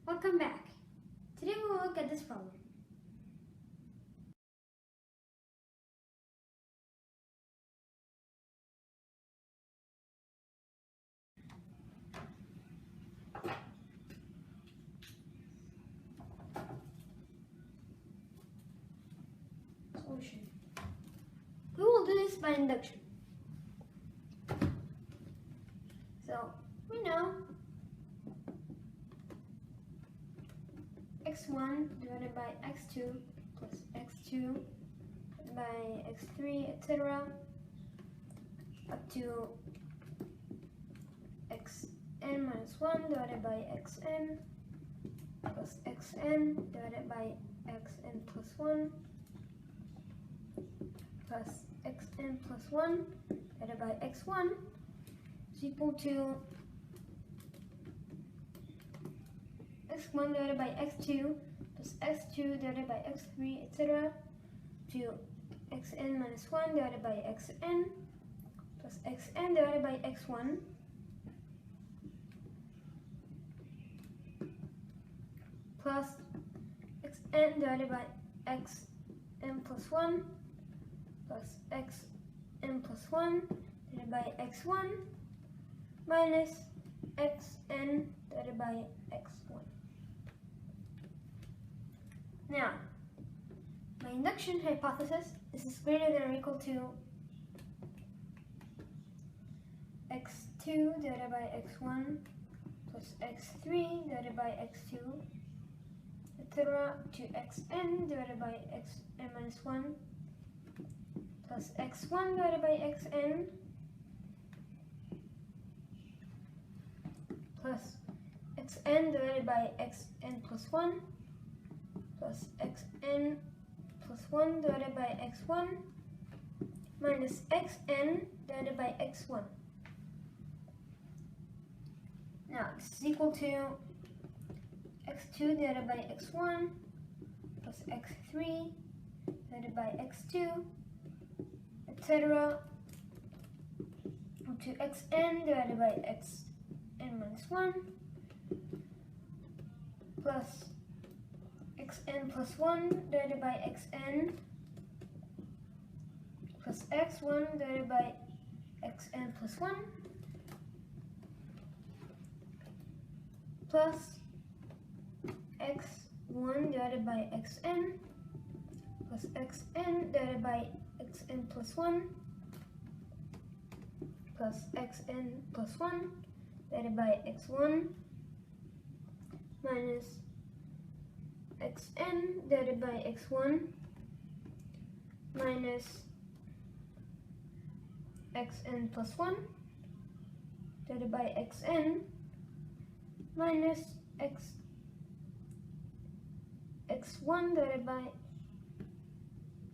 Welcome back. Today we will look at this problem. Solution. We will do this by induction. So we know x1 divided by x2 plus x2 by x3, etc. up to xn minus 1 divided by xn plus xn divided by xn plus 1 plus xn plus 1 divided by x1 is equal to x1 divided by x2 plus x2 divided by x3, etc. to xn minus 1 divided by xn plus xn divided by x1 plus xn divided by xn plus 1 plus xn plus 1 divided by x1 minus xn divided by x1. Now, my induction hypothesis, this is greater than or equal to x2 divided by x1 plus x3 divided by x2, etc. to xn divided by xn minus 1 plus x1 divided by xn plus xn divided by xn plus 1 plus xn plus 1 divided by x1 minus xn divided by x1. Now this is equal to x2 divided by x1 plus x3 divided by x2, etc. to xn divided by xn minus 1 plus xn plus 1 divided by xn plus x1 divided by xn plus 1 plus x1 divided by xn plus xn divided by xn plus 1 plus xn plus 1 divided by x1 minus xn divided by x1 minus xn plus 1 divided by xn minus x1 divided by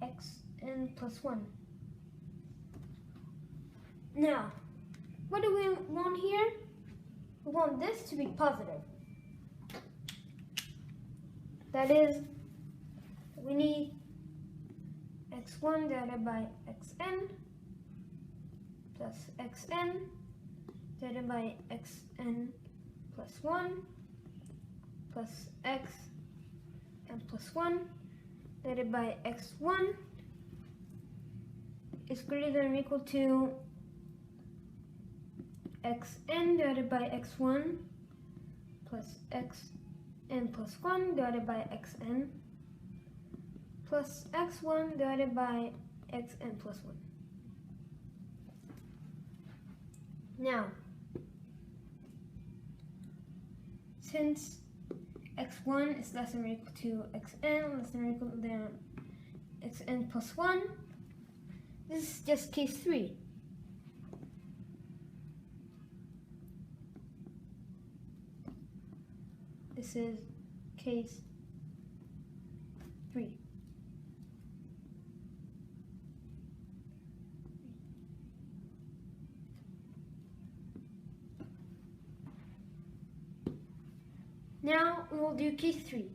xn plus 1. Now, what do we want here? We want this to be positive. That is, we need x1 divided by xn plus xn divided by xn plus 1 plus xn plus 1 divided by x1 is greater than or equal to xn divided by x1 plus xn plus 1 divided by xn plus x1 divided by xn plus 1. Now, since x1 is less than or equal to xn, less than or equal to xn plus 1, this is just case 3. This is case 3. Now we will do case 3.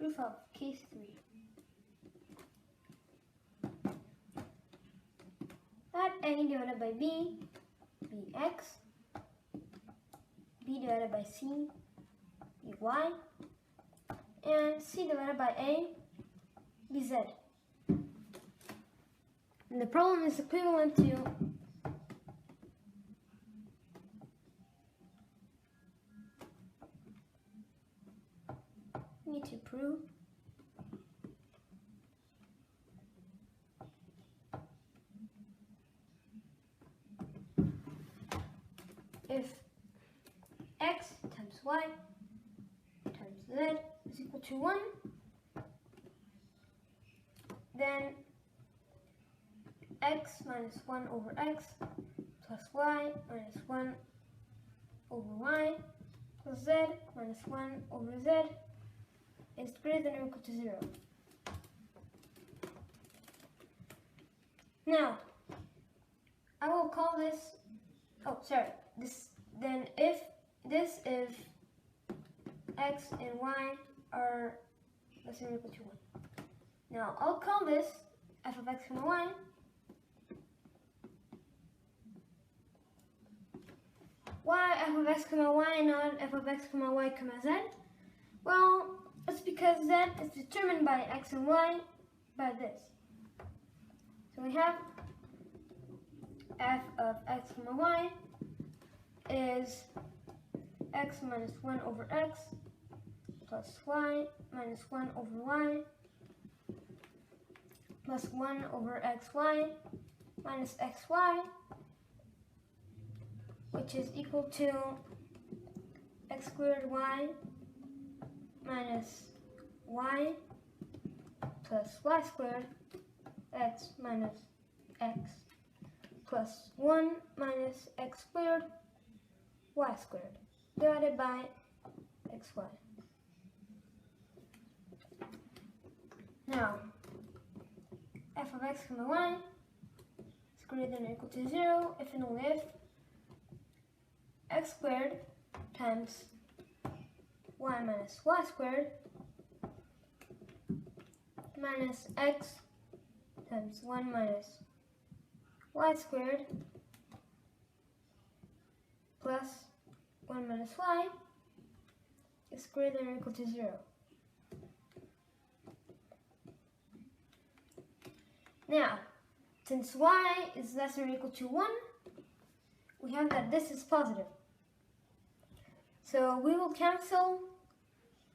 Proof of case 3. Let A divided by B be X, B divided by C be Y, and C divided by A be Z. And the problem is equivalent to need to prove if X times Y times Z is equal to 1, then X minus 1 over X plus Y minus 1 over Y plus Z minus 1 over Z is greater than or equal to 0. Now, I will call this, if X and Y are less than or equal to 1. Now, I'll call this f of X comma Y why f of X comma Y and not f of X comma Y comma Z? Well, it's because Z is determined by X and Y by this. So we have f of X comma Y is X minus 1 over X plus Y minus 1 over Y plus 1 over XY minus XY, which is equal to X squared Y minus Y plus Y squared X minus X plus 1 minus X squared Y squared divided by XY. Now, f of X comma Y is greater than or equal to 0 if and only if X squared times Y minus Y squared minus X times 1 minus Y squared plus 1 minus Y is greater than or equal to 0. Now, since Y is less than or equal to 1, we have that this is positive. So we will cancel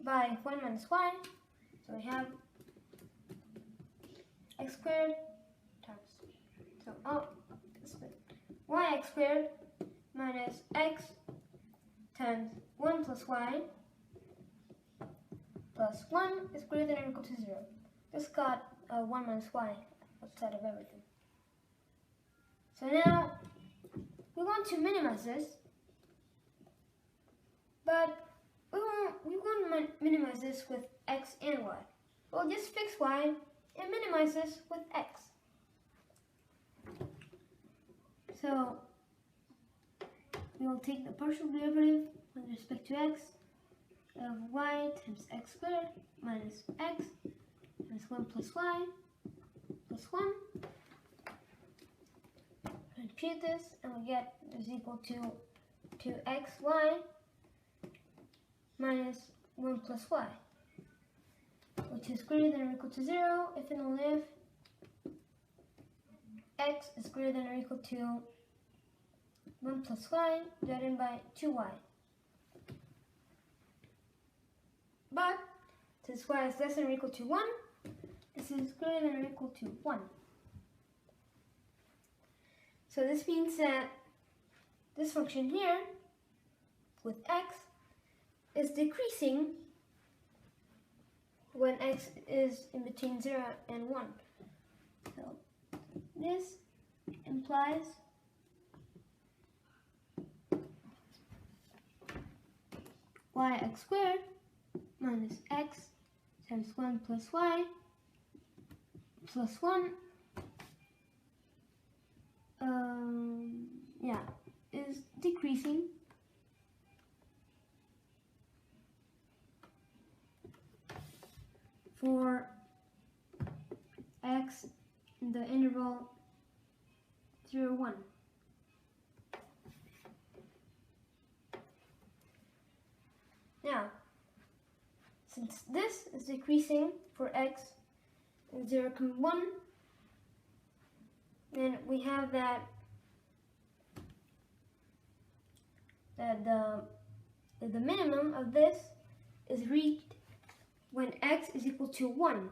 by 1 minus Y. So we have X squared times, YX squared minus X times 1 plus Y plus 1 is greater than or equal to 0. This got 1 minus Y outside of everything. So now we want to minimize this, but we won't minimize this with X and Y. We'll just fix Y and minimize this with X. So we will take the partial derivative with respect to X of Y times X squared minus X times 1 plus Y plus 1. Repeat this and we get is equal to 2xy minus 1 plus y, which is greater than or equal to 0 if and only if x is greater than or equal to 1 plus y divided by 2y. But since y is less than or equal to 1, this is greater than or equal to 1. So this means that this function here with x is decreasing when x is in between 0 and 1. So this implies yx squared minus x times 1 plus y plus 1 is decreasing for x in the interval 0, 1. Now, since this is decreasing for x in 0, 1, then we have that the minimum of this is reached when x is equal to 1.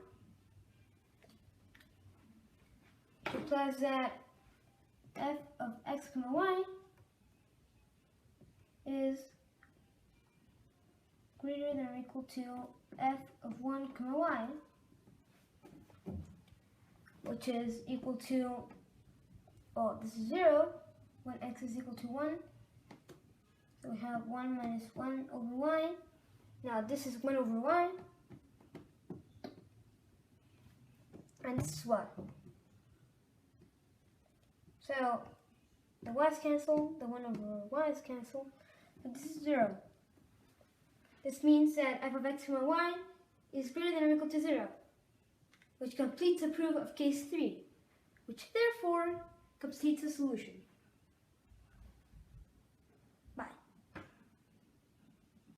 Which implies that f of x comma y is greater than or equal to f of 1 comma y, which is equal to, oh, this is 0 when x is equal to 1. So we have 1 minus 1 over y. Now this is 1 over y. And this is y. So the y's cancel, the 1 over y's cancel, and this is 0. This means that f of x comma y is greater than or equal to 0, which completes the proof of case 3, which therefore completes the solution.